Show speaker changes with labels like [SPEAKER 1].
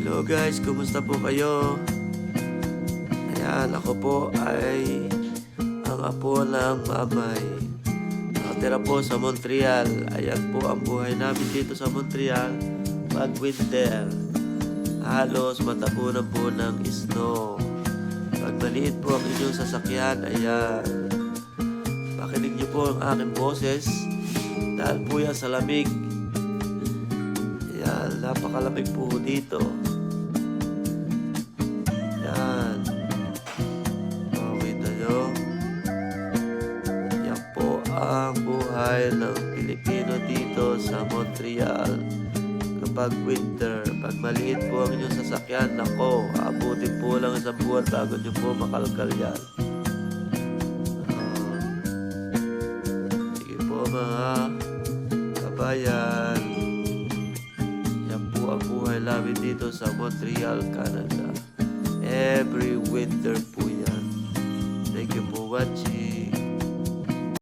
[SPEAKER 1] Hello guys, kumusta po kayo? Ayan, ako po ay ang apo ng mamay. Nakatira po sa Montreal. Ayan po ang buhay namin dito sa Montreal pag winter. Halos matabunan po ng snow. Pag maliit po ang inyong sasakyan, ayan. Pakinig niyo po ang aking boses dahil po yan sa lamig. Ayan, napakalamig po dito. Yan. Kita nyo. Yan po ang buhay ng Pilipino dito sa Montreal. Kapag winter, pag maliit po ang inyong sasakyan, nako, abutin po lang isang buwan bago nyo po makalkal yan. Sige po mga kabayan. Yan po ang buhay namin dito sa Montreal, Canada. Every winter po yan. Thank you for watching.